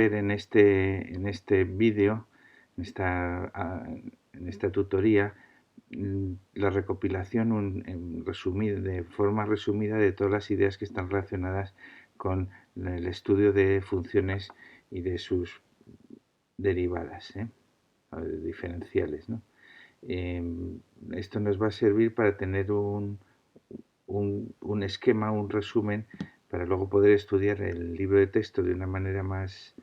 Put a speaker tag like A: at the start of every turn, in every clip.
A: ver en este vídeo, en esta tutoría, la recopilación de forma resumida de todas las ideas que están relacionadas con el estudio de funciones y de sus derivadas, diferenciales, ¿no? Esto nos va a servir para tener un esquema, un resumen, para luego poder estudiar el libro de texto de una manera más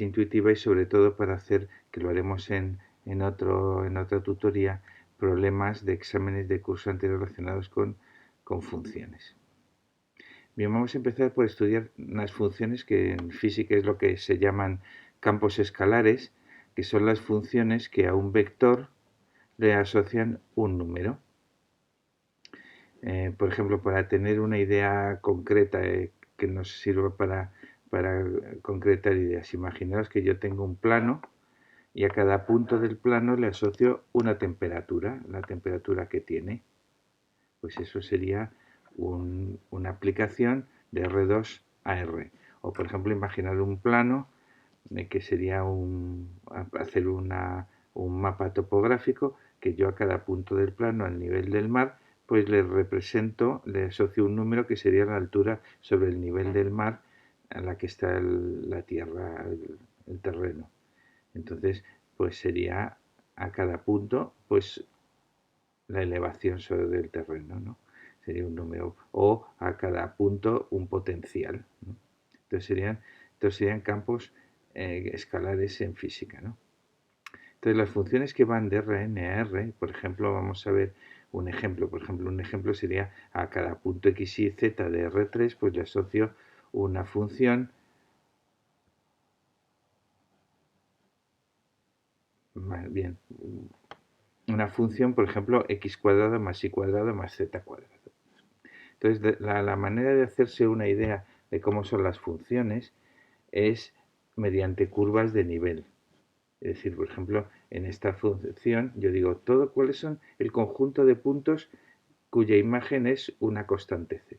A: intuitiva y sobre todo para hacer, que lo haremos en otra tutoría, problemas de exámenes de curso anterior relacionados con funciones. Bien, vamos a empezar por estudiar unas funciones que en física es lo que se llaman campos escalares, que son las funciones que a un vector le asocian un número. Por ejemplo, para tener una idea concreta que nos sirva para concretar ideas. Imaginaos que yo tengo un plano y a cada punto del plano le asocio una temperatura, la temperatura que tiene. Pues eso sería una aplicación de R2 a R. O por ejemplo, imaginar un plano que sería hacer un mapa topográfico que yo a cada punto del plano al nivel del mar pues le asocio un número que sería la altura sobre el nivel del mar a la que está la tierra, el terreno. Entonces, pues sería a cada punto pues la elevación sobre el terreno, ¿no? Sería un número, o a cada punto un potencial, ¿no? Entonces serían campos escalares en física, ¿no? Entonces las funciones que van de Rn a R, por ejemplo, vamos a ver un ejemplo. Por ejemplo, un ejemplo sería a cada punto x, y, z de R3, pues le asocio una función bien, una función, por ejemplo, x cuadrado más y cuadrado más z cuadrado. Entonces, la manera de hacerse una idea de cómo son las funciones es mediante curvas de nivel. Es decir, por ejemplo, en esta función yo digo cuáles son el conjunto de puntos cuya imagen es una constante c.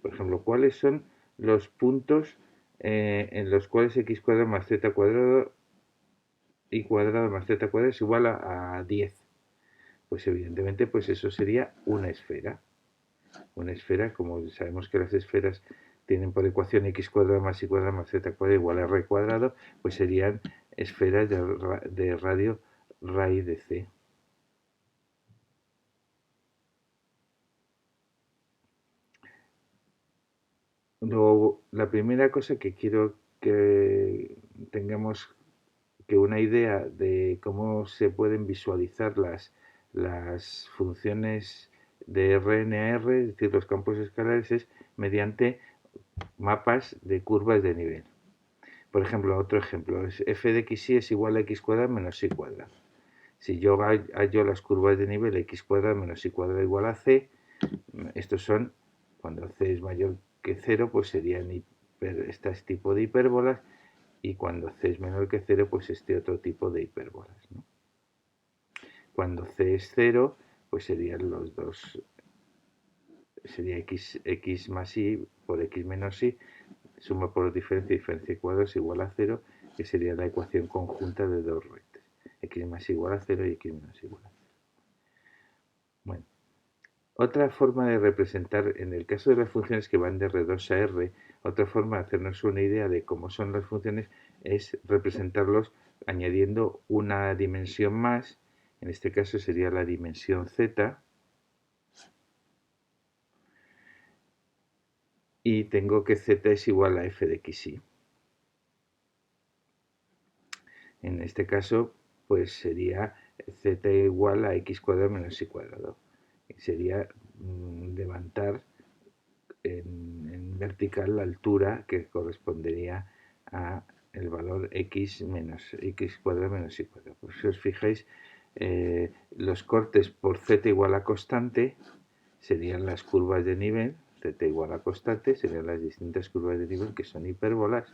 A: Por ejemplo, cuáles son los puntos en los cuales x cuadrado más z cuadrado y cuadrado más z cuadrado es igual a 10. Pues evidentemente pues eso sería una esfera. Una esfera, como sabemos que las esferas tienen por ecuación x cuadrado más y cuadrado más z cuadrado igual a r cuadrado, pues serían esferas de radio raíz de c. Luego, la primera cosa que quiero que tengamos que una idea de cómo se pueden visualizar las funciones de Rn a R, es decir, los campos escalares, es mediante mapas de curvas de nivel. Por ejemplo, otro ejemplo, es f de x y es igual a x cuadrado menos y cuadrado. Si yo hallo las curvas de nivel x cuadrado menos y cuadrado igual a c, estos son, cuando c es mayor que 0, pues serían este tipo de hipérbolas, y cuando c es menor que 0, pues este otro tipo de hipérbolas, ¿no? Cuando c es 0, pues serían los dos, sería x más y por x menos y, suma por diferencia, diferencia y cuadrado es igual a 0, que sería la ecuación conjunta de dos rectas, x más igual a 0 y x menos igual a 0. Bueno, otra forma de representar, en el caso de las funciones que van de R2 a R, otra forma de hacernos una idea de cómo son las funciones es representarlos añadiendo una dimensión más, en este caso sería la dimensión z, y tengo que z es igual a f de x, y. En este caso, pues sería z igual a x cuadrado menos y cuadrado. Sería levantar en vertical la altura que correspondería a el valor x menos x cuadrado menos y cuadrado. Pues si os fijáis, los cortes por z igual a constante serían las curvas de nivel, z igual a constante, serían las distintas curvas de nivel que son hipérbolas.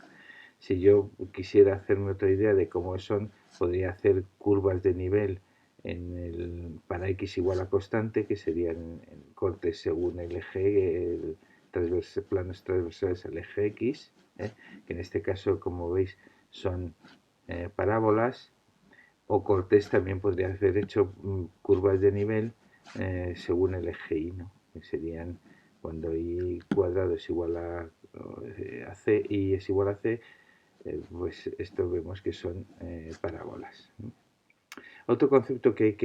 A: Si yo quisiera hacerme otra idea de cómo son, podría hacer curvas de nivel para x igual a constante, que serían cortes según el eje, planos transversales al eje x, que en este caso, como veis, son parábolas, o Cortés también podría haber hecho curvas de nivel según el eje y, ¿no? Que serían cuando y cuadrado es igual a c y es igual a c, pues esto vemos que son parábolas, ¿no? Otro concepto que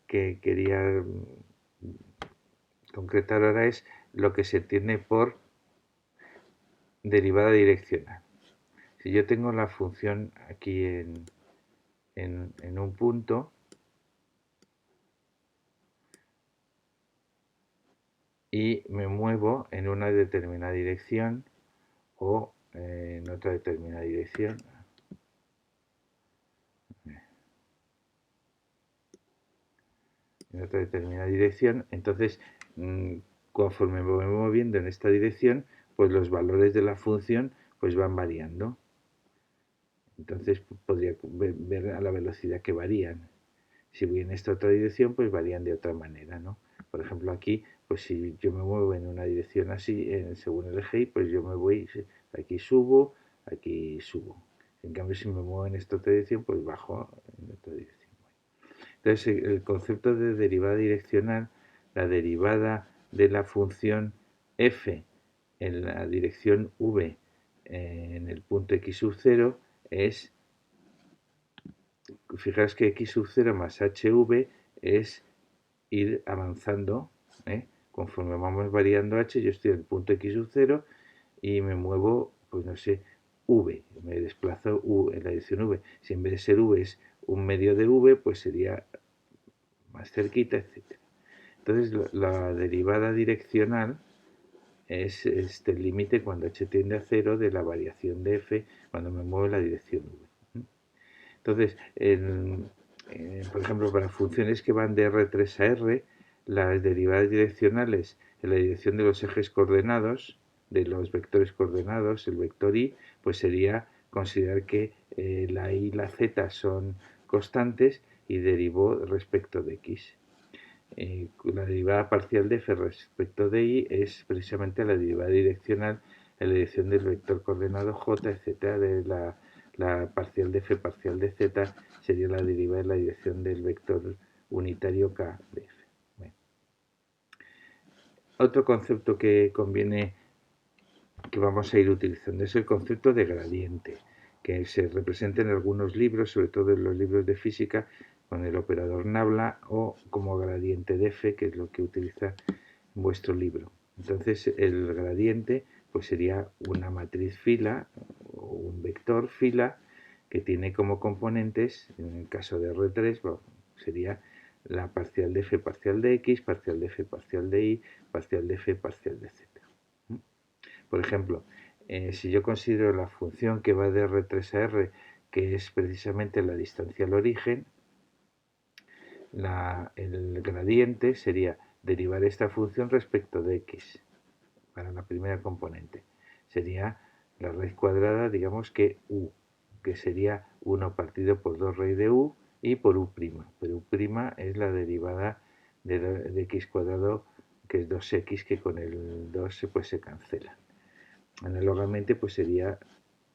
A: quería concretar ahora es lo que se entiende por derivada direccional. Si yo tengo la función aquí en un punto y me muevo en una determinada dirección o en otra determinada dirección, entonces conforme me voy moviendo en esta dirección, pues los valores de la función pues van variando. Entonces podría ver a la velocidad que varían. Si voy en esta otra dirección, pues varían de otra manera, ¿no? Por ejemplo, aquí, pues si yo me muevo en una dirección así, según el eje Y, pues yo me voy, aquí subo. En cambio, si me muevo en esta otra dirección, pues bajo en otra dirección. Entonces, el concepto de derivada direccional, la derivada de la función f en la dirección v en el punto x sub 0 es, fijaos que x sub 0 más hv es ir avanzando, conforme vamos variando h, yo estoy en el punto x sub 0 y me muevo, pues no sé, v, me desplazo en la dirección v. Si en vez de ser v es un medio de v, pues sería más cerquita, etc. Entonces la derivada direccional es el límite cuando h tiende a 0 de la variación de f cuando me muevo en la dirección v. Entonces, por ejemplo, para funciones que van de R3 a R, las derivadas direccionales en la dirección de los ejes coordenados, de los vectores coordenados, el vector y, pues sería considerar que la y y la z son constantes y derivó respecto de x. La derivada parcial de f respecto de y es precisamente la derivada direccional en la dirección del vector coordenado j, etcétera, de la parcial de f parcial de z sería la derivada en la dirección del vector unitario k de f. Bueno. Otro concepto que conviene que vamos a ir utilizando es el concepto de gradiente, que se representa en algunos libros, sobre todo en los libros de física, con el operador nabla o como gradiente de f, que es lo que utiliza vuestro libro. Entonces el gradiente pues sería una matriz fila o un vector fila que tiene como componentes, en el caso de R3, bueno, sería la parcial de f parcial de x, parcial de f parcial de y, parcial de f parcial de z. Por ejemplo, si yo considero la función que va de R3 a R, que es precisamente la distancia al origen, el gradiente sería derivar esta función respecto de x para la primera componente. Sería la raíz cuadrada, digamos que u, que sería 1 partido por 2 raíz de u y por u'. Pero u' es la derivada de x cuadrado, que es 2x, que con el 2 pues, se cancela. Análogamente, pues sería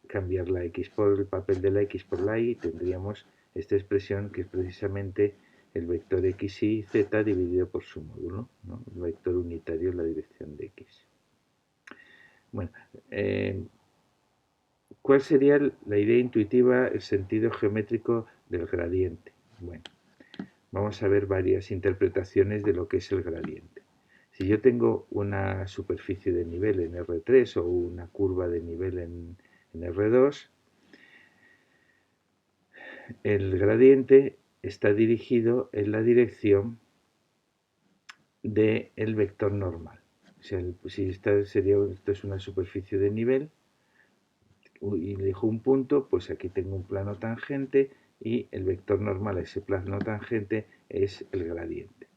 A: cambiar la x por el papel de la x por la y, y tendríamos esta expresión que es precisamente el vector x, y, z dividido por su módulo, ¿no? El vector unitario en la dirección de x. Bueno, ¿cuál sería la idea intuitiva, el sentido geométrico del gradiente? Bueno, vamos a ver varias interpretaciones de lo que es el gradiente. Si yo tengo una superficie de nivel en R3 o una curva de nivel en R2, el gradiente está dirigido en la dirección del vector normal. O sea, si esto es una superficie de nivel y elijo un punto, pues aquí tengo un plano tangente y el vector normal a ese plano tangente es el gradiente.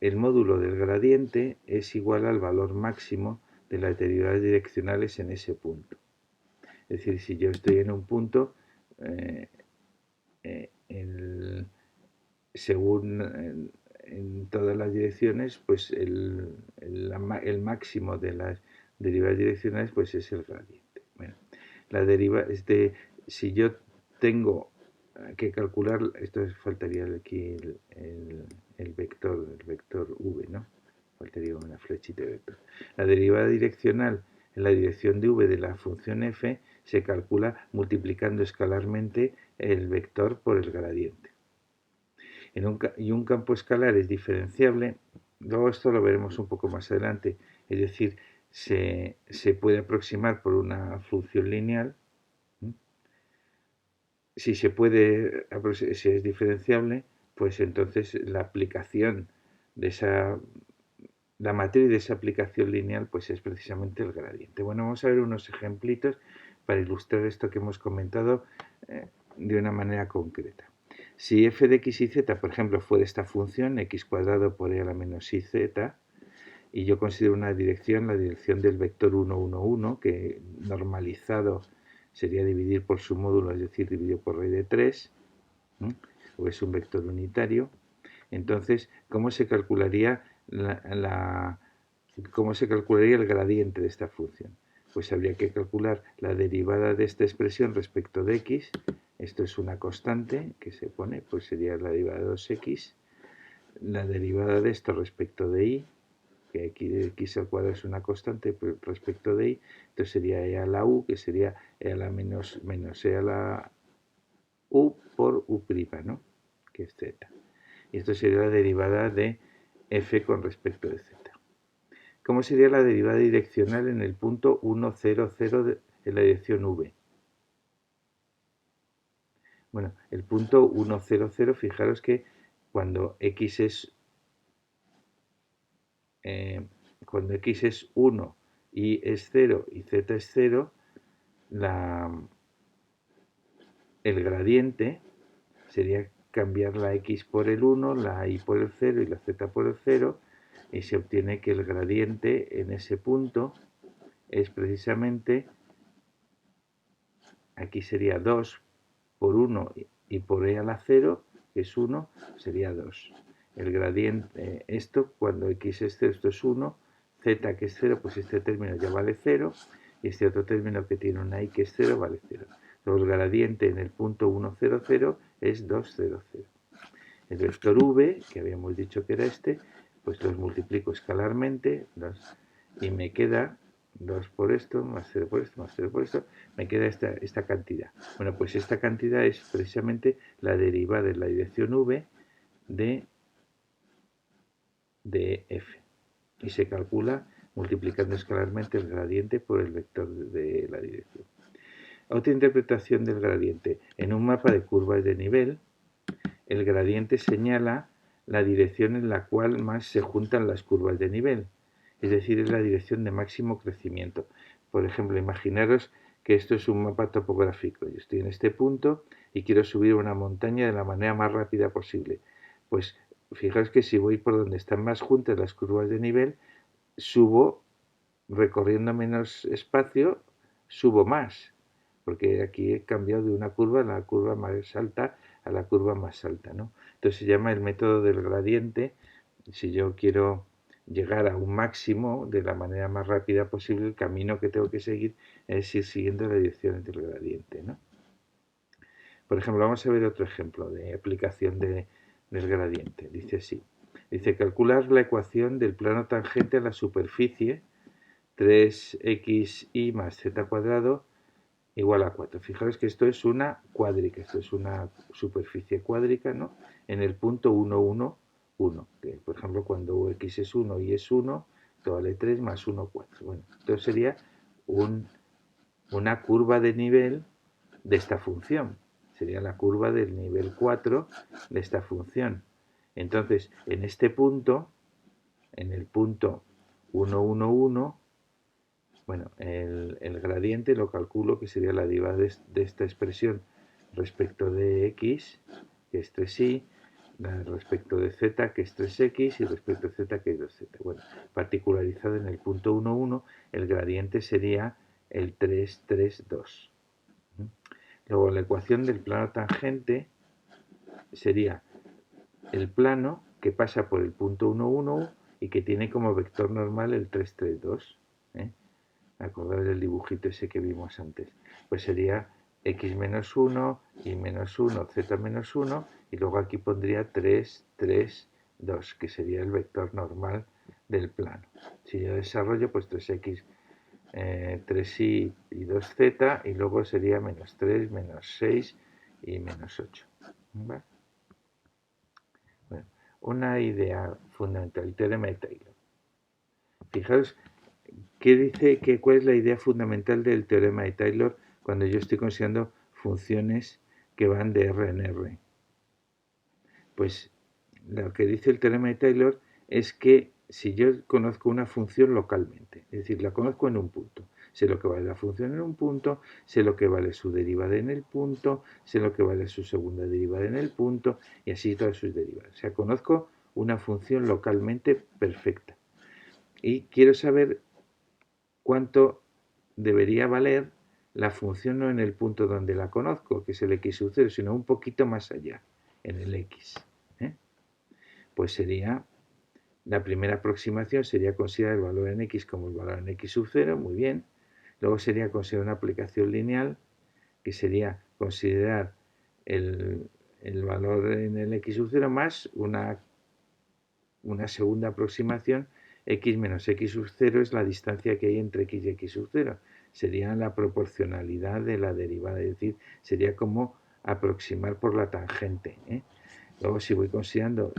A: El módulo del gradiente es igual al valor máximo de las derivadas direccionales en ese punto. Es decir, si yo estoy en un punto, según en todas las direcciones, pues el máximo de las derivadas direccionales pues es el gradiente. Bueno, la deriva es de, si yo tengo que calcular, esto faltaría aquí el vector v, ¿no? Faltaría una flechita de vector. La derivada direccional en la dirección de v de la función f se calcula multiplicando escalarmente el vector por el gradiente. Y un campo escalar es diferenciable, luego esto lo veremos un poco más adelante, es decir, se puede aproximar por una función lineal. Si se puede, si es diferenciable, pues entonces la aplicación de la matriz de esa aplicación lineal, pues es precisamente el gradiente. Bueno, vamos a ver unos ejemplitos para ilustrar esto que hemos comentado de una manera concreta. Si f de x y z, por ejemplo, fuera esta función, x cuadrado por e a la menos i z, y yo considero una dirección, la dirección del vector 1, 1, 1, que normalizado sería dividir por su módulo, es decir, dividido por raíz de 3, o es un vector unitario. Entonces, ¿cómo se calcularía cómo se calcularía el gradiente de esta función? Pues habría que calcular la derivada de esta expresión respecto de x. Esto es una constante que se pone, pues sería la derivada de 2x. La derivada de esto respecto de y, que aquí de x al cuadrado es una constante respecto de y, entonces sería e a la u, que sería e a la menos e a la u por u', ¿no? Que es z. Y esto sería la derivada de f con respecto de z. ¿Cómo sería la derivada direccional en el punto 1, 0, 0 en la dirección v? Bueno, el punto 1, 0, 0, fijaros que cuando x es cuando x es 1, y es 0 y z es 0, el gradiente sería cambiar la x por el 1, la y por el 0 y la z por el 0, y se obtiene que el gradiente en ese punto es precisamente, aquí sería 2 por 1 y por e a la 0, que es 1, sería 2. El gradiente, esto cuando x es 0, esto es 1, z que es 0, pues este término ya vale 0, y este otro término que tiene una y que es 0 vale 0. Luego el gradiente en el punto 1, 0, 0 es 2, 0, 0. El vector v, que habíamos dicho que era este, pues los multiplico escalarmente y me queda 2 por esto, más 0 por esto, más 0 por esto, me queda esta cantidad. Bueno, pues esta cantidad es precisamente la derivada en la dirección v de f. Y se calcula multiplicando escalarmente el gradiente por el vector de la dirección. Otra interpretación del gradiente. En un mapa de curvas de nivel, el gradiente señala la dirección en la cual más se juntan las curvas de nivel, es decir, es la dirección de máximo crecimiento. Por ejemplo, imaginaros que esto es un mapa topográfico. Yo estoy en este punto y quiero subir una montaña de la manera más rápida posible. Pues fijaos que si voy por donde están más juntas las curvas de nivel, subo recorriendo menos espacio, subo más, porque aquí he cambiado de una curva a la curva más alta a la curva más alta, ¿no? Entonces se llama el método del gradiente. Si yo quiero llegar a un máximo de la manera más rápida posible, el camino que tengo que seguir es ir siguiendo la dirección del gradiente, ¿no? Por ejemplo, vamos a ver otro ejemplo de aplicación del gradiente. Dice así. Dice, calcular la ecuación del plano tangente a la superficie 3xy más z cuadrado igual a 4. Fijaros que esto es una cuádrica, esto es una superficie cuádrica, ¿no? En el punto 1, 1, 1. Que, por ejemplo, cuando x es 1 y es 1, esto vale 3 más 1, 4. Bueno, entonces sería una curva de nivel de esta función. Sería la curva del nivel 4 de esta función. Entonces, en este punto, en el punto 1, 1, 1, bueno, el gradiente lo calculo que sería la derivada de esta expresión respecto de x, que es 3y, respecto de z, que es 3x, y respecto de z, que es 2z. Bueno, particularizado en el punto 1, 1, el gradiente sería el 3, 3, 2. Luego la ecuación del plano tangente sería el plano que pasa por el punto 1, 1 y que tiene como vector normal el 3, 3, 2. Acordaros del dibujito ese que vimos antes. pues sería x menos 1, y menos 1, z menos 1, y luego aquí pondría 3, 3, 2, que sería el vector normal del plano. Si yo desarrollo, pues 3x, 3y y 2z, y luego sería menos 3, menos 6 y menos 8. ¿Vale? Bueno, una idea fundamental, el teorema de Taylor. Fijaos, ¿cuál es la idea fundamental del teorema de Taylor cuando yo estoy considerando funciones que van de R en R? Pues lo que dice el teorema de Taylor es que si yo conozco una función localmente, es decir, la conozco en un punto, sé lo que vale la función en un punto, sé lo que vale su derivada en el punto, sé lo que vale su segunda derivada en el punto, y así todas sus derivadas. O sea, conozco una función localmente perfecta. Y quiero saber cuánto debería valer la función no en el punto donde la conozco, que es el x sub 0, sino un poquito más allá, en el x. Pues sería, la primera aproximación sería considerar el valor en x como el valor en x sub 0, muy bien. Luego sería considerar una aplicación lineal, que sería considerar el valor en el x sub 0 más una segunda aproximación, x menos x sub 0 es la distancia que hay entre x y x sub 0. Sería la proporcionalidad de la derivada, es decir, sería como aproximar por la tangente. Luego, si voy considerando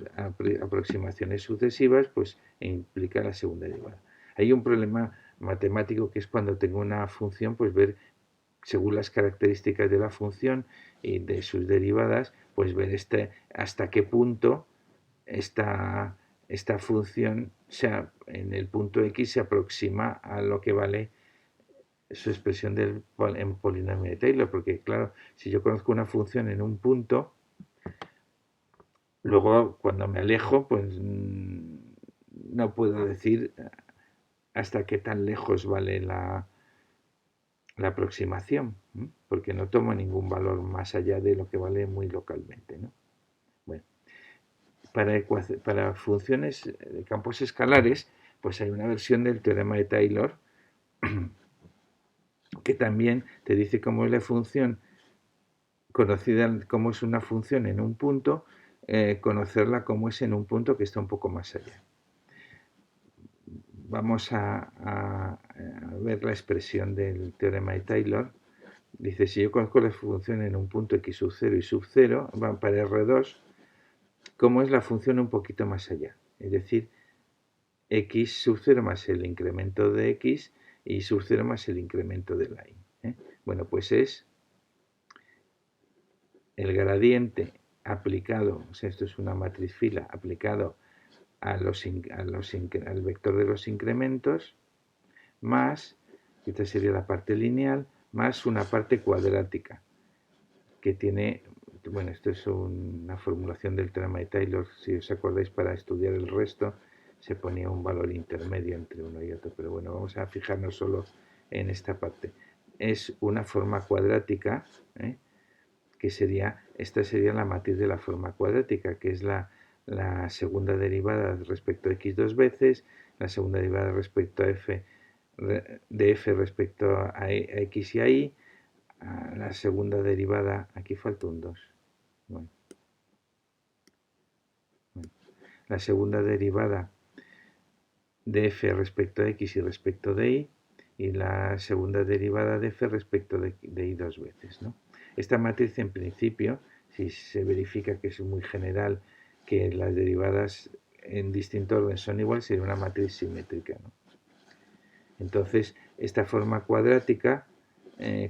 A: aproximaciones sucesivas, pues implica la segunda derivada. Hay un problema matemático que es cuando tengo una función, pues ver según las características de la función y de sus derivadas, pues ver hasta qué punto esta función en el punto x se aproxima a lo que vale su expresión en polinomio de Taylor, porque claro, si yo conozco una función en un punto, luego cuando me alejo, pues no puedo decir hasta qué tan lejos vale la aproximación, porque no tomo ningún valor más allá de lo que vale muy localmente, ¿no? Bueno, para funciones de campos escalares, pues hay una versión del teorema de Taylor que también te dice cómo es la función, conocida como es una función en un punto, conocerla como es en un punto que está un poco más allá. Vamos a ver la expresión del teorema de Taylor. Dice, si yo conozco la función en un punto x sub 0 y sub 0, van para R2, ¿cómo es la función un poquito más allá? Es decir, x sub 0 más el incremento de x y sub 0 más el incremento de la y. Bueno, pues es el gradiente aplicado, o sea, esto es una matriz fila, aplicado al vector de los incrementos, más, esta sería la parte lineal, más una parte cuadrática, que tiene, bueno, esto es una formulación del teorema de Taylor, si os acordáis, para estudiar el resto, se ponía un valor intermedio entre uno y otro, pero bueno, vamos a fijarnos solo en esta parte. Es una forma cuadrática, que esta sería la matriz de la forma cuadrática, que es la segunda derivada respecto a x dos veces, la segunda derivada respecto a f, de f respecto a x y a y, la segunda derivada, aquí falta un 2. Bueno, la segunda derivada de f respecto a x y respecto de y la segunda derivada de f respecto de y dos veces, ¿no? Esta matriz, en principio, si se verifica que es muy general, que las derivadas en distinto orden son iguales, sería una matriz simétrica, ¿no? Entonces, esta forma cuadrática,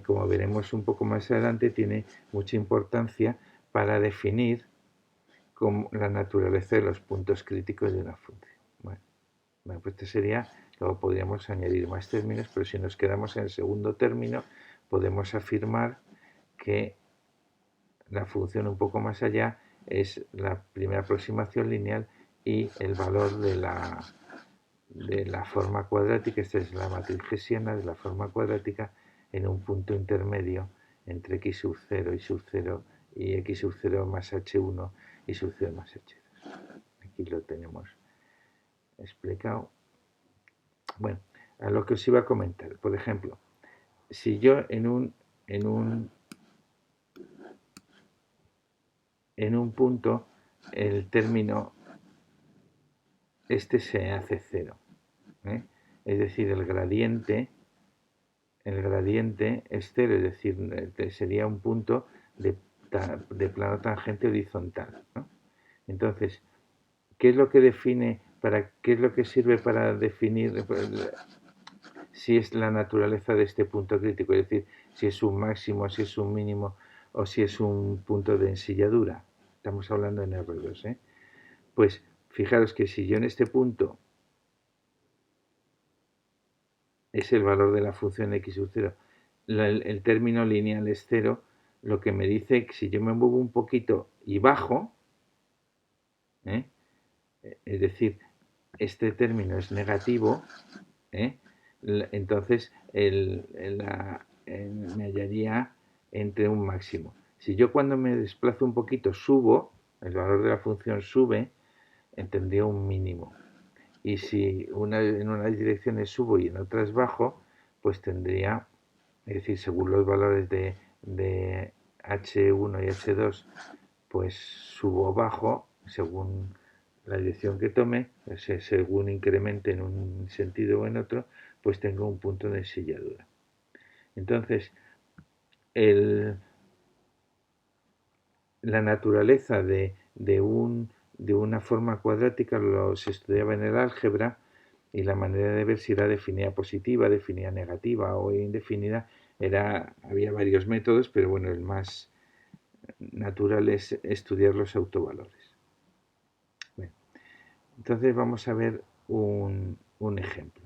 A: como veremos un poco más adelante, tiene mucha importancia para definir la naturaleza de los puntos críticos de una función. Bueno, pues este sería, luego podríamos añadir más términos, pero si nos quedamos en el segundo término, podemos afirmar que la función un poco más allá es la primera aproximación lineal y el valor de la forma cuadrática, esta es la matriz hessiana de la forma cuadrática en un punto intermedio entre x sub 0 y sub 0 y x sub 0 más h1 y sub 0 más h2. Aquí lo tenemos explicado. Bueno, a lo que os iba a comentar, por ejemplo, si yo en un en un punto el término este se hace cero, ¿eh? Es decir, el gradiente es cero, es decir, sería un punto de plano tangente horizontal, ¿no? Entonces, ¿qué es lo que qué es lo que sirve para definir si es la naturaleza de este punto crítico? Es decir, si es un máximo, si es un mínimo o si es un punto de ensilladura. Estamos hablando en R2, ¿eh? Pues fijaros que si yo en este punto es el valor de la función x sub 0, el término lineal es 0, lo que me dice que si yo me muevo un poquito y bajo, ¿eh? Es decir, este término es negativo, ¿eh? Entonces me hallaría entre un máximo. Si yo cuando me desplazo un poquito subo, el valor de la función sube, tendría un mínimo. Y si en unas direcciones subo y en otras bajo, pues tendría, es decir, según los valores de H1 y H2, pues subo o bajo, según la dirección que tome, o sea, según incremente en un sentido o en otro, pues tengo un punto de ensilladura. Entonces, la naturaleza de una forma cuadrática se estudiaba en el álgebra, y la manera de ver si era definida positiva, definida negativa o indefinida había varios métodos, pero bueno, el más natural es estudiar los autovalores. Bueno, entonces vamos a ver un ejemplo.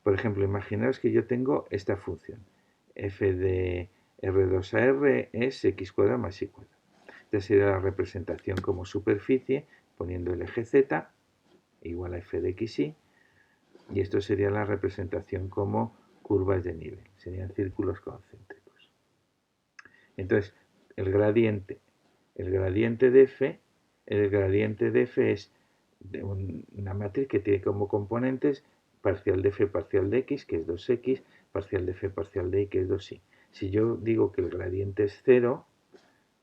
A: Por ejemplo, imaginaos que yo tengo esta función. F de R2 a R es x cuadrado más y cuadrado. Esta sería la representación como superficie, poniendo el eje z igual a f de xy, y esto sería la representación como curvas de nivel, serían círculos concéntricos. Entonces, el gradiente de f es de una matriz que tiene como componentes parcial de f parcial de x, que es 2x, parcial de f parcial de y, que es 2y. Si yo digo que el gradiente es 0,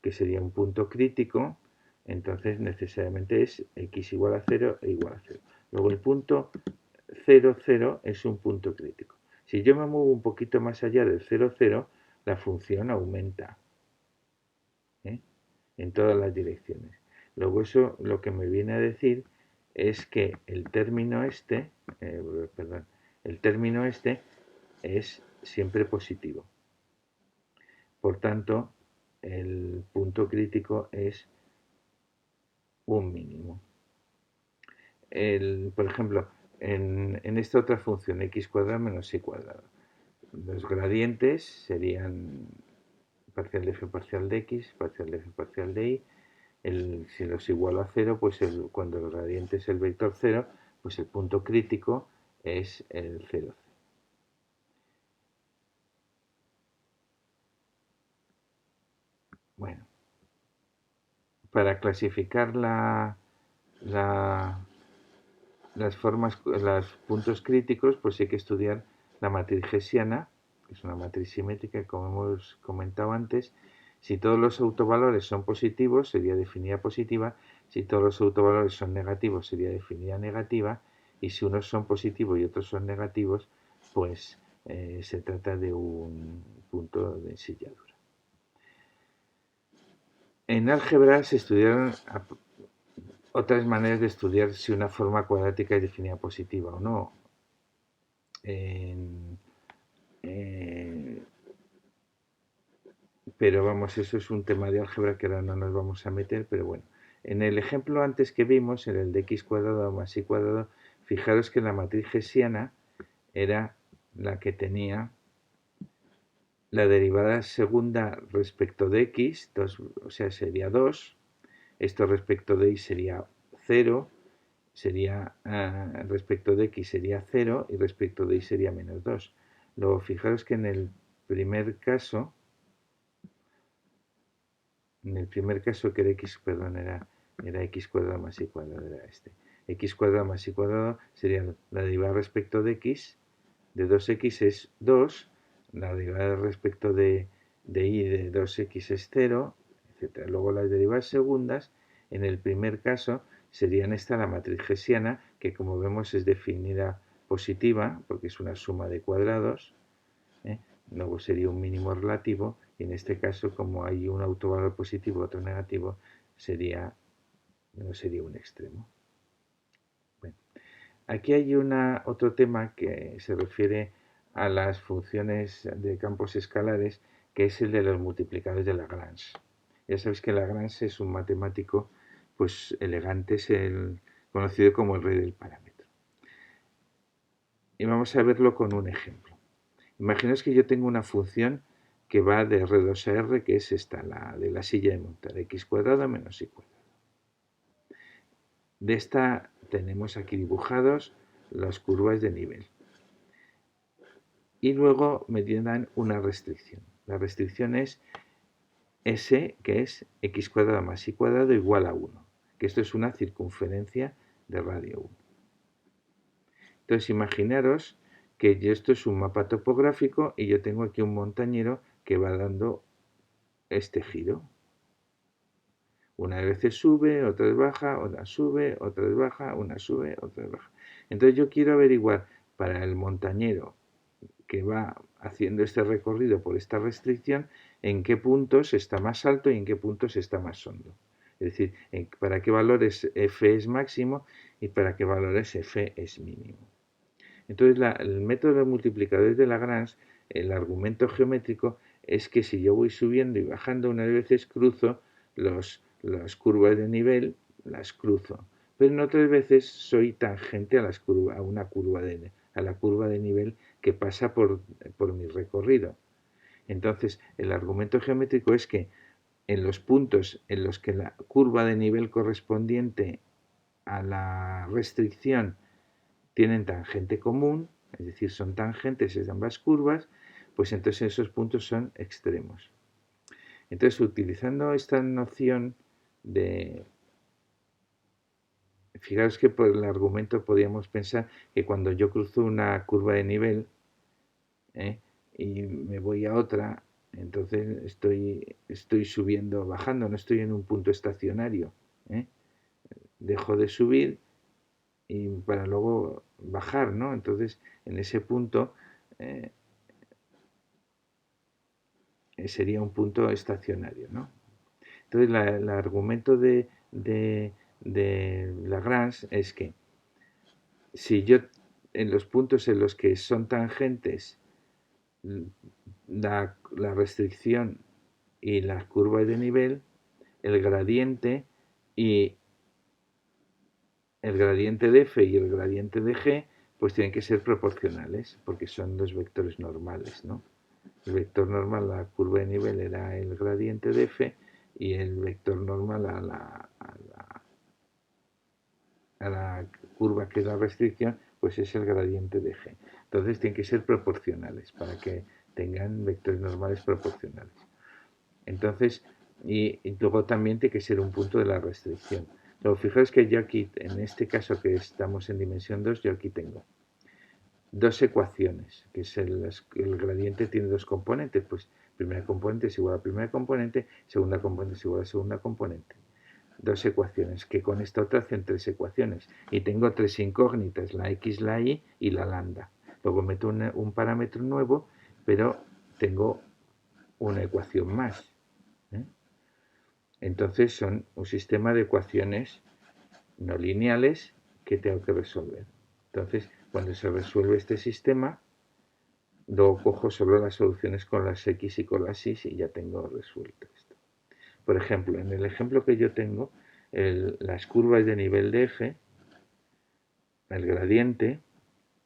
A: que sería un punto crítico, entonces necesariamente es x igual a 0 e igual a 0. Luego el punto 0, 0 es un punto crítico. Si yo me muevo un poquito más allá del 0, 0, la función aumenta, ¿eh? En todas las direcciones. Luego eso lo que me viene a decir es que el término este es siempre positivo. Por tanto, el punto crítico es un mínimo. Por ejemplo, en esta otra función, x cuadrado menos y cuadrado, los gradientes serían parcial de f parcial de x, parcial de f parcial de y. Si los igualo a 0, pues cuando el gradiente es el vector 0, pues el punto crítico es el 0. Bueno, para clasificar los puntos críticos, pues hay que estudiar la matriz hessiana, que es una matriz simétrica, como hemos comentado antes. Si todos los autovalores son positivos, sería definida positiva. Si todos los autovalores son negativos, sería definida negativa. Y si unos son positivos y otros son negativos, pues se trata de un punto de ensilladura. En álgebra se estudiaron otras maneras de estudiar si una forma cuadrática es definida positiva o no. Pero vamos, eso es un tema de álgebra que ahora no nos vamos a meter, pero bueno. En el ejemplo antes que vimos, en el de x cuadrado más y cuadrado, fijaros que la matriz hessiana era la que tenía la derivada segunda respecto de x, o sea, sería 2, esto respecto de y sería 0, respecto de x sería 0 y respecto de y sería menos 2. Luego, fijaros que en el primer caso que era x, perdón, era x cuadrado más y cuadrado, era este. X cuadrado más y cuadrado sería la derivada respecto de x, de 2x es 2, la derivada respecto de de y de 2x es 0, etc. Luego las derivadas segundas, en el primer caso, serían esta la matriz hessiana, que como vemos es definida positiva, porque es una suma de cuadrados, ¿eh? Luego sería un mínimo relativo, y en este caso, como hay un autovalor positivo y otro negativo, no sería un extremo. Bueno, aquí hay otro tema que se refiere a las funciones de campos escalares, que es el de los multiplicadores de Lagrange. Ya sabéis que Lagrange es un matemático pues elegante, es el conocido como el rey del parámetro. Y vamos a verlo con un ejemplo. Imaginaos que yo tengo una función que va de R2 a R, que es esta, la de la silla de montar, x cuadrado menos y cuadrado. De esta tenemos aquí dibujados las curvas de nivel. Y luego me dan una restricción. La restricción es S, que es x cuadrado más y cuadrado igual a 1, que esto es una circunferencia de radio 1. Entonces imaginaros que esto es un mapa topográfico y yo tengo aquí un montañero que va dando este giro. Una vez sube, otra vez baja, una sube, otra vez baja, una sube, otra vez baja. Entonces yo quiero averiguar para el montañero que va haciendo este recorrido por esta restricción en qué puntos está más alto y en qué puntos está más hondo. Es decir, para qué valores f es máximo y para qué valores f es mínimo. Entonces el método de multiplicadores de Lagrange, el argumento geométrico es que si yo voy subiendo y bajando unas veces cruzo las curvas de nivel, las cruzo. Pero en otras veces soy tangente a la curva de nivel que pasa por mi recorrido. Entonces, el argumento geométrico es que en los puntos en los que la curva de nivel correspondiente a la restricción tienen tangente común, es decir, son tangentes de ambas curvas, pues entonces esos puntos son extremos. Entonces, utilizando esta noción de... Fijaos que por el argumento podríamos pensar que cuando yo cruzo una curva de nivel y me voy a otra, entonces estoy subiendo o bajando, no estoy en un punto estacionario. Dejo de subir y para luego bajar, ¿no? Entonces, en ese punto sería un punto estacionario, ¿no? Entonces, el argumento de Lagrange es que si yo en los puntos en los que son tangentes la restricción y la curva de nivel, el gradiente de f y el gradiente de g pues tienen que ser proporcionales porque son dos vectores normales, ¿no? El vector normal a la curva de nivel era el gradiente de f y el vector normal a la curva que es la restricción pues es el gradiente de g. Entonces tienen que ser proporcionales para que tengan vectores normales proporcionales. Entonces, y luego también tiene que ser un punto de la restricción. Luego, fijaos que yo aquí, en este caso que estamos en dimensión 2, yo aquí tengo dos ecuaciones, que es el gradiente tiene dos componentes, pues primera componente es igual a primera componente, segunda componente es igual a segunda componente. Dos ecuaciones, que con esta otra hacen tres ecuaciones. Y tengo tres incógnitas, la x, la y y la lambda. Luego meto un parámetro nuevo, pero tengo una ecuación más. Entonces son un sistema de ecuaciones no lineales que tengo que resolver. Entonces, cuando se resuelve este sistema, luego cojo solo las soluciones con las x y con las y y ya tengo resuelto esto. Por ejemplo, en el ejemplo que yo tengo, las curvas de nivel de f, el gradiente,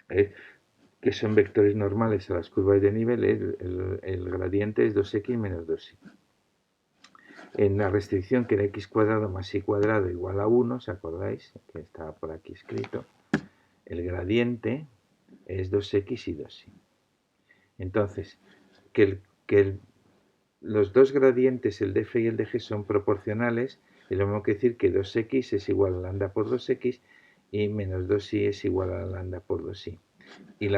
A: que son vectores normales a las curvas de nivel, el gradiente es 2x menos 2y. En la restricción que era x cuadrado más y cuadrado igual a 1, ¿os acordáis? Que estaba por aquí escrito. El gradiente es 2x y 2y. Entonces, los dos gradientes, el de f y el de g, son proporcionales, y lo mismo que decir que 2x es igual a lambda por 2x y menos 2y es igual a lambda por 2y. Y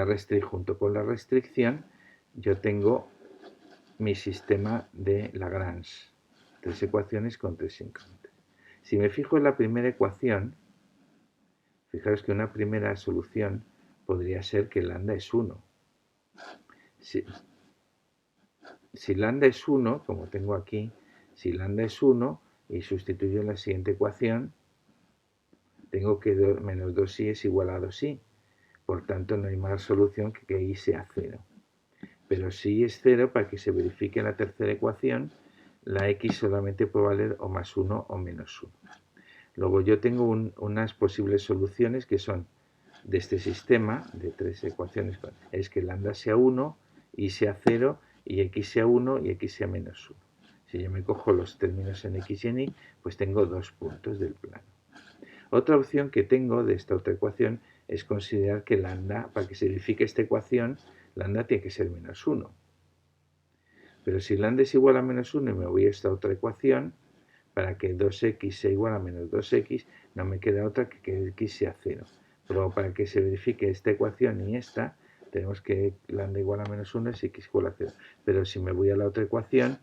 A: junto con la restricción, yo tengo mi sistema de Lagrange. 3 ecuaciones con 3 incógnitas. Si me fijo en la primera ecuación, fijaros que una primera solución podría ser que lambda es 1. Si lambda es 1, como tengo aquí, si lambda es 1 y sustituyo en la siguiente ecuación, tengo que menos 2i es igual a 2i. Por tanto, no hay más solución que i sea 0. Pero si i es 0, para que se verifique en la tercera ecuación, la x solamente puede valer o más 1 o menos 1. Luego yo tengo unas posibles soluciones que son de este sistema de 3 ecuaciones. Es que lambda sea 1, y sea 0, y x sea 1 y x sea menos 1. Si yo me cojo los términos en x y en y, pues tengo 2 puntos del plano. Otra opción que tengo de esta otra ecuación es considerar que lambda, para que se verifique esta ecuación, lambda tiene que ser menos 1. Pero si lambda es igual a menos 1 y me voy a esta otra ecuación, para que 2x sea igual a menos 2x, no me queda otra que x sea 0. Pero para que se verifique esta ecuación y esta, tenemos que lambda igual a menos 1 es x igual a 0. Pero si me voy a la otra ecuación,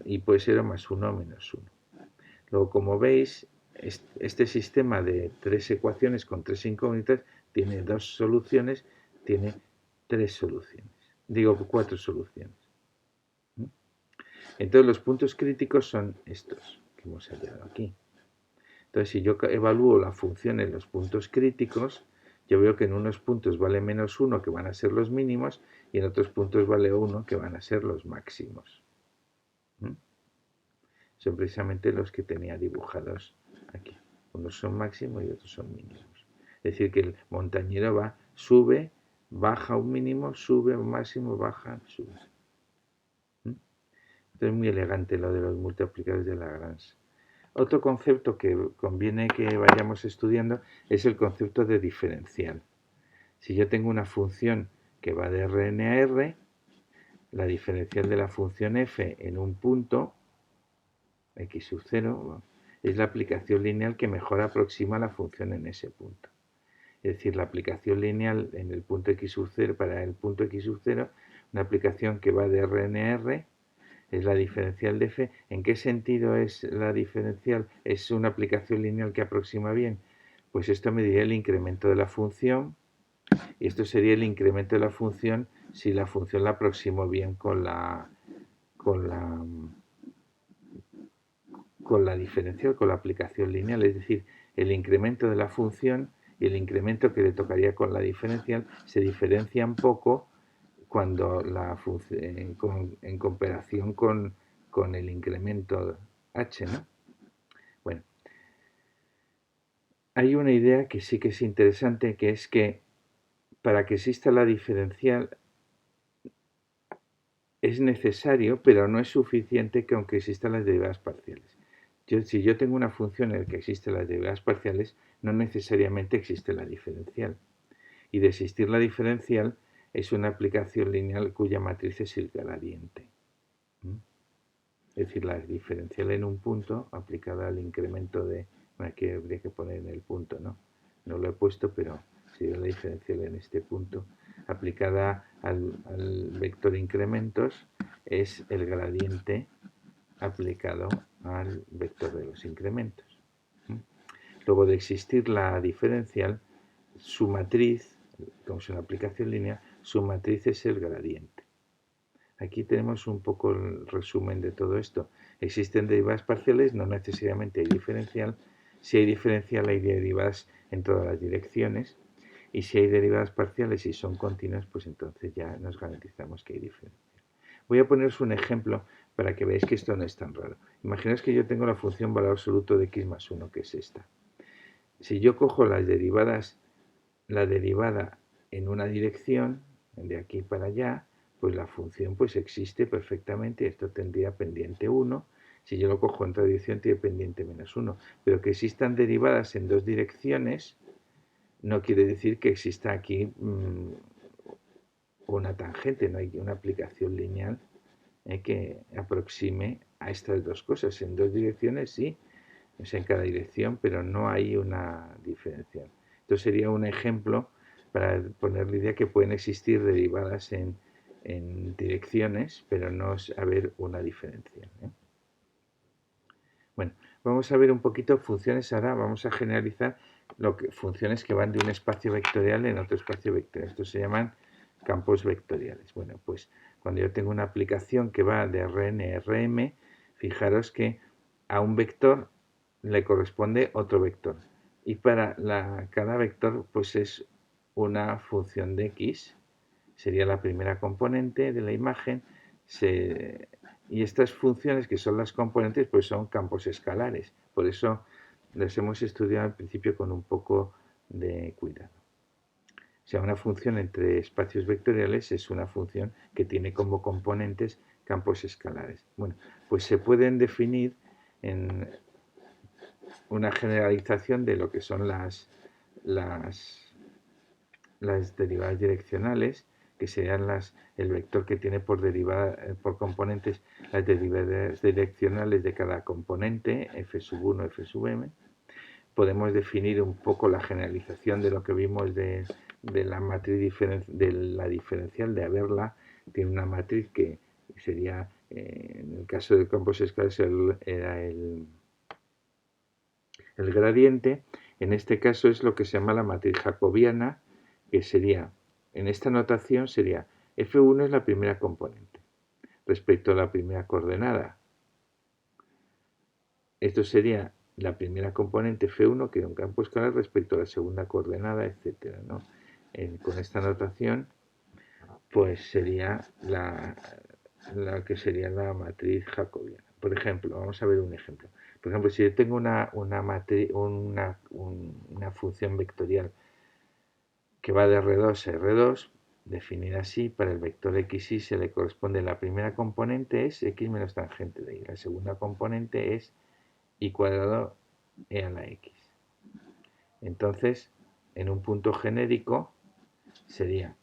A: y puede ser o más 1 o menos 1. Luego, como veis, este sistema de 3 ecuaciones con 3 incógnitas tiene 2 soluciones, tiene 3 soluciones. Digo, 4 soluciones. Entonces, los puntos críticos son estos que hemos hallado aquí. Entonces, si yo evalúo la función en los puntos críticos, yo veo que en unos puntos vale menos 1, que van a ser los mínimos, y en otros puntos vale 1, que van a ser los máximos. Son precisamente los que tenía dibujados aquí. Unos son máximos y otros son mínimos. Es decir, que el montañero va, sube, baja un mínimo, sube un máximo, baja, sube. Esto es muy elegante lo de los multiplicadores de Lagrange. Otro concepto que conviene que vayamos estudiando es el concepto de diferencial. Si yo tengo una función que va de Rn a R, la diferencial de la función f en un punto, x sub 0, es la aplicación lineal que mejor aproxima la función en ese punto. Es decir, la aplicación lineal en el punto x sub 0 para el punto x sub 0, una aplicación que va de Rn a R, es la diferencial de f. ¿En qué sentido es la diferencial? ¿Es una aplicación lineal que aproxima bien? Pues esto me diría el incremento de la función, y esto sería el incremento de la función si la función la aproximo bien con la diferencial, con la aplicación lineal. Es decir, el incremento de la función y el incremento que le tocaría con la diferencial se diferencian poco cuando la función, en comparación con el incremento h, ¿no? Bueno, hay una idea que sí que es interesante, que es que para que exista la diferencial es necesario, pero no es suficiente que aunque existan las derivadas parciales. Si yo tengo una función en la que existen las derivadas parciales, no necesariamente existe la diferencial. Y de existir la diferencial, es una aplicación lineal cuya matriz es el gradiente. Es decir, la diferencial en un punto aplicada al incremento de... Bueno, aquí habría que poner en el punto, ¿no? No lo he puesto, pero sería la diferencial en este punto. Aplicada al vector incrementos, es el gradiente aplicado al vector de los incrementos. Luego de existir la diferencial, su matriz, como es una aplicación lineal, su matriz es el gradiente. Aquí tenemos un poco el resumen de todo esto. Existen derivadas parciales, no necesariamente hay diferencial. Si hay diferencial, hay derivadas en todas las direcciones. Y si hay derivadas parciales y son continuas, pues entonces ya nos garantizamos que hay diferencial. Voy a poneros un ejemplo para que veáis que esto no es tan raro. Imaginaos que yo tengo la función valor absoluto de x más 1, que es esta. Si yo cojo las derivadas, la derivada en una dirección, de aquí para allá, pues la función pues existe perfectamente. Esto tendría pendiente 1. Si yo lo cojo en otra dirección, tiene pendiente menos 1. Pero que existan derivadas en dos direcciones no quiere decir que exista aquí una tangente, no hay una aplicación lineal que aproxime a estas dos cosas. En dos direcciones sí, es en cada dirección, pero no hay una diferencial. Entonces sería un ejemplo para poner la idea que pueden existir derivadas en en direcciones, pero no haber una diferencial, ¿eh? Bueno, vamos a ver un poquito funciones ahora, vamos a generalizar funciones que van de un espacio vectorial en otro espacio vectorial. Estos se llaman campos vectoriales. Bueno, pues cuando yo tengo una aplicación que va de Rn a Rm, fijaros que a un vector le corresponde otro vector. Y para cada vector pues es una función de x, sería la primera componente de la imagen, y estas funciones que son las componentes pues son campos escalares. Por eso las hemos estudiado al principio con un poco de cuidado. O sea, una función entre espacios vectoriales es una función que tiene como componentes campos escalares. Bueno, pues se pueden definir en una generalización de lo que son las derivadas direccionales, que serían el vector que tiene por componentes las derivadas direccionales de cada componente, f sub 1, f sub m. Podemos definir un poco la generalización de lo que vimos de la matriz de la diferencial de haberla. Tiene una matriz que sería, en el caso de campos escalares, era el gradiente. En este caso es lo que se llama la matriz jacobiana, que sería, en esta notación sería F1 es la primera componente respecto a la primera coordenada. Esto sería la primera componente F1, que es un campo escalar, respecto a la segunda coordenada, etc., ¿no? Con esta notación, pues sería la que sería la matriz jacobiana. Por ejemplo, vamos a ver un ejemplo. Por ejemplo, si yo tengo una función vectorial que va de R2 a R2, definida así, para el vector xy se le corresponde la primera componente es x menos tangente de y, la segunda componente es y cuadrado e a la x. Entonces, en un punto genérico sería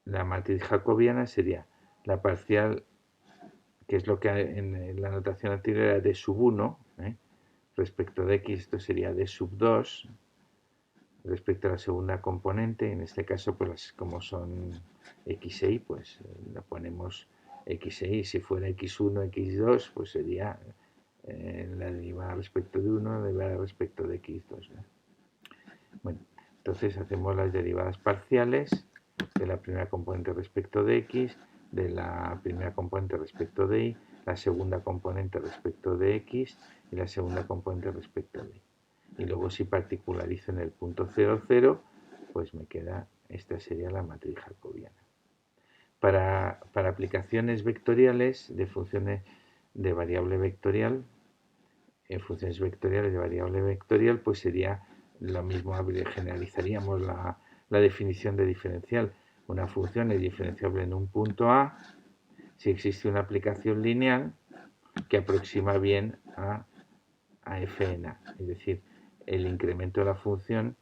A: la matriz jacobiana, sería la parcial, que es lo que en la notación anterior era d sub 1, respecto de x, esto sería d sub 2, respecto a la segunda componente, en este caso, pues como son x e y, pues le ponemos x e y. Si fuera x1, x2, pues sería la derivada respecto de 1, la derivada respecto de x2, ¿no? Bueno, entonces hacemos las derivadas parciales de la primera componente respecto de x, de la primera componente respecto de y, la segunda componente respecto de x y la segunda componente respecto de y. Y luego si particularizo en el punto 0, 0, pues me queda, esta sería la matriz jacobiana. Para aplicaciones vectoriales de funciones de variable vectorial, en funciones vectoriales de variable vectorial, pues sería lo mismo, generalizaríamos la definición de diferencial. Una función es diferenciable en un punto A si existe una aplicación lineal que aproxima bien a f en A. Es decir, el incremento de la función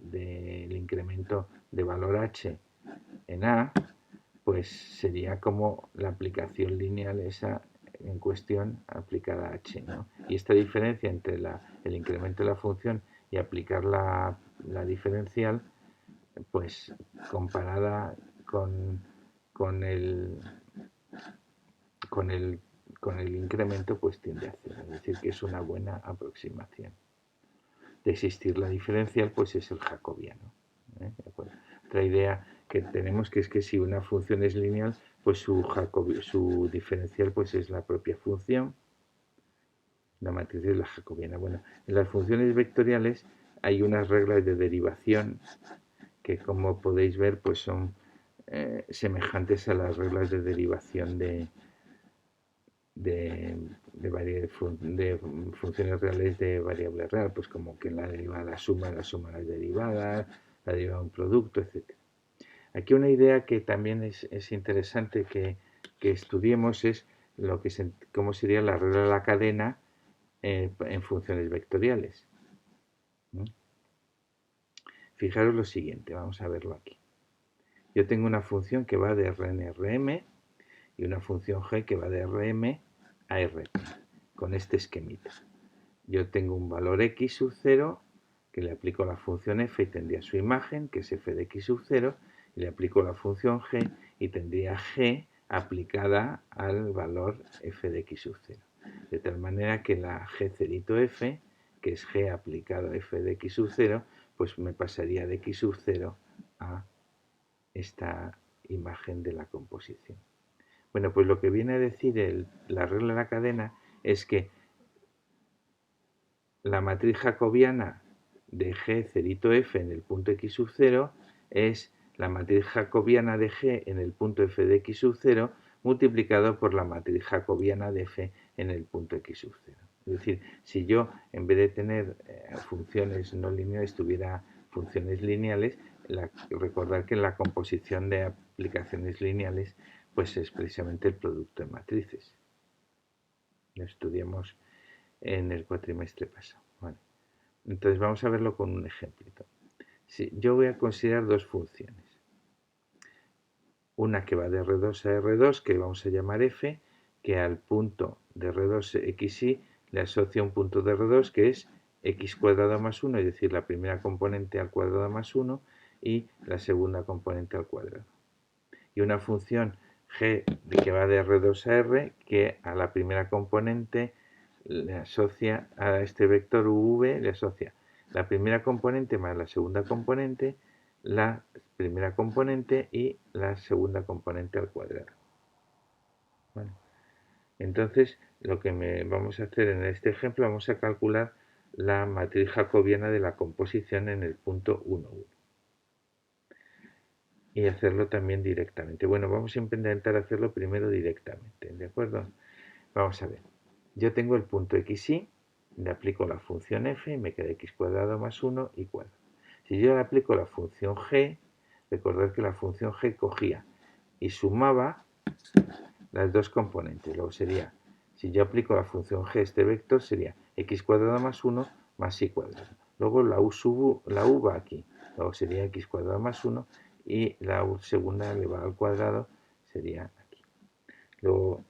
A: del incremento de valor h en A, pues sería como la aplicación lineal esa en cuestión aplicada a h, ¿no? Y esta diferencia entre el incremento de la función y aplicar la diferencial, pues comparada con el incremento, pues tiende a cero. Es decir, que es una buena aproximación. De existir la diferencial, pues es el jacobiano. Otra idea que tenemos que es que si una función es lineal, pues su diferencial pues es la propia función. La matriz es la jacobiana. Bueno, en las funciones vectoriales hay unas reglas de derivación que, como podéis ver, pues son semejantes a las reglas de derivación de funciones reales de variable real, pues como que la derivada la suma de las derivadas, la derivada de un producto, etc. Aquí una idea que también es interesante que estudiemos es cómo sería la regla de la cadena en funciones vectoriales. Fijaros lo siguiente, vamos a verlo aquí. Yo tengo una función que va de Rn a Rm y una función g que va de Rm a Rp, con este esquemita. Yo tengo un valor x sub 0 que le aplico a la función f y tendría su imagen, que es f de x sub 0, Le aplico la función g y tendría g aplicada al valor f de x sub 0. De tal manera que la g cerito f, que es g aplicado a f de x sub 0, pues me pasaría de x sub 0 a esta imagen de la composición. Bueno, pues lo que viene a decir la regla de la cadena es que la matriz jacobiana de G cerito F en el punto X sub 0 es la matriz jacobiana de G en el punto F de X sub 0 multiplicado por la matriz jacobiana de F en el punto X sub 0. Es decir, si yo en vez de tener funciones no lineales tuviera funciones lineales, recordar que la composición de aplicaciones lineales pues es precisamente el producto de matrices. Lo estudiamos en el cuatrimestre pasado. Vale. Entonces vamos a verlo con un ejemplito. Si yo voy a considerar dos funciones. Una que va de R2 a R2, que vamos a llamar f, que al punto de R2 xy le asocia un punto de R2 que es x cuadrado más 1, es decir, la primera componente al cuadrado más 1 y la segunda componente al cuadrado. Y una función g que va de R2 a R, que a la primera componente le asocia a este vector uv, le asocia la primera componente más la segunda componente, la primera componente y la segunda componente al cuadrado. Bueno, entonces, lo que vamos a hacer en este ejemplo, vamos a calcular la matriz jacobiana de la composición en el punto 1, 1. Y hacerlo también directamente. Bueno, vamos a intentar hacerlo primero directamente, ¿de acuerdo? Vamos a ver. Yo tengo el punto xy, le aplico la función f y me queda x cuadrado más 1 y cuadrado. Si yo le aplico la función g, recordad que la función g cogía y sumaba las dos componentes. Luego sería, si yo aplico la función g, este vector sería x cuadrado más 1 más y cuadrado. Luego la u va aquí. Luego sería x cuadrado más 1 y la segunda elevada al cuadrado sería aquí. Luego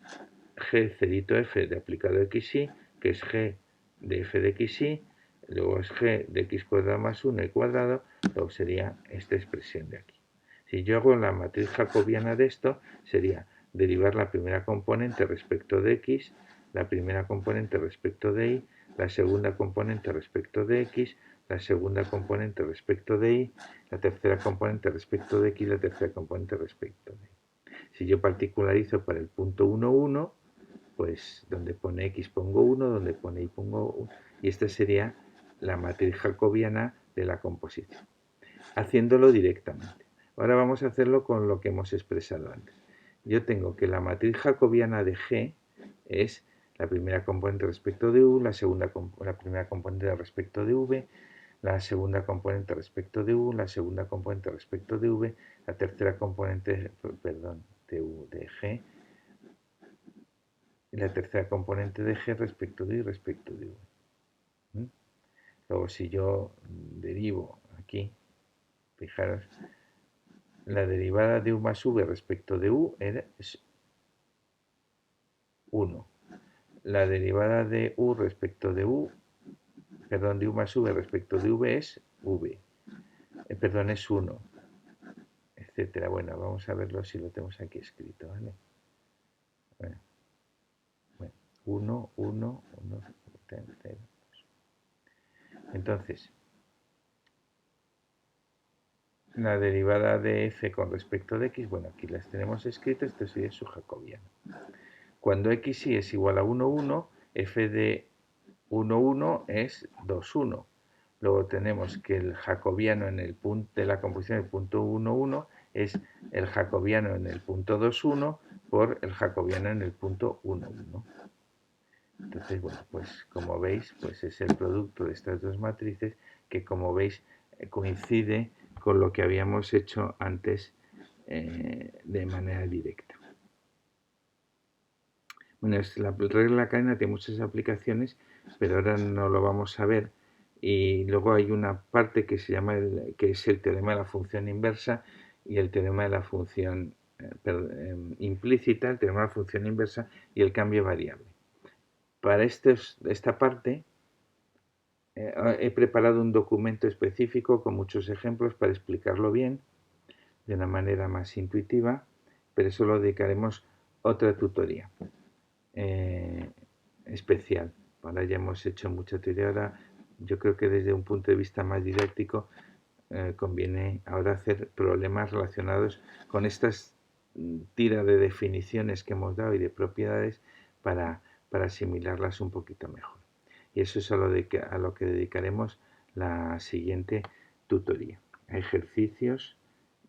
A: g cerito f de aplicado a xy, que es g de f de xy, luego es g de x cuadrado más 1 y cuadrado, luego sería esta expresión de aquí. Si yo hago la matriz jacobiana de esto, sería derivar la primera componente respecto de x, la primera componente respecto de y, la segunda componente respecto de x, la segunda componente respecto de y, la tercera componente respecto de x y la tercera componente respecto de y. Si yo particularizo para el punto 1, 1, pues donde pone x pongo 1, donde pone y pongo 1. Y esta sería la matriz jacobiana de la composición, haciéndolo directamente. Ahora vamos a hacerlo con lo que hemos expresado antes. Yo tengo que la matriz jacobiana de G es la primera componente respecto de U, la primera componente respecto de V, la segunda componente respecto de U, la segunda componente respecto de V, la tercera componente, de G, y la tercera componente de G respecto de Y respecto de V. Luego si yo derivo aquí, fijaros, la derivada de U más V respecto de U es 1. La derivada de U respecto de U, de U más V respecto de V es V. Es 1, etcétera. Bueno, vamos a verlo si lo tenemos aquí escrito, ¿vale? Bueno, 1, 1, 1, 0. Entonces, la derivada de f con respecto de x, bueno, aquí las tenemos escritas, esto sería su jacobiano. Cuando xy es igual a 1, 1, f de 1, 1 es 2, 1. Luego tenemos que el jacobiano en el punto de la composición del punto 1, 1 es el jacobiano en el punto 2, 1 por el jacobiano en el punto 1, 1. Entonces, bueno, pues como veis, pues es el producto de estas dos matrices que, como veis, coincide con lo que habíamos hecho antes de manera directa. Bueno, la regla de la cadena tiene muchas aplicaciones, pero ahora no lo vamos a ver. Y luego hay una parte que se llama que es el teorema de la función inversa y el teorema de la función implícita, el teorema de la función inversa y el cambio variable. Para esta parte he preparado un documento específico con muchos ejemplos para explicarlo bien, de una manera más intuitiva, pero eso lo dedicaremos otra tutoría especial. Ahora ya hemos hecho mucha teoría, ahora yo creo que desde un punto de vista más didáctico conviene ahora hacer problemas relacionados con estas tira de definiciones que hemos dado y de propiedades para asimilarlas un poquito mejor. Y eso es a lo que dedicaremos la siguiente tutoría. Ejercicios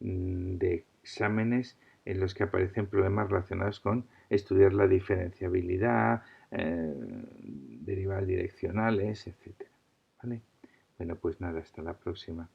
A: de exámenes en los que aparecen problemas relacionados con estudiar la diferenciabilidad, derivadas direccionales, etc. ¿Vale? Bueno, pues nada, hasta la próxima.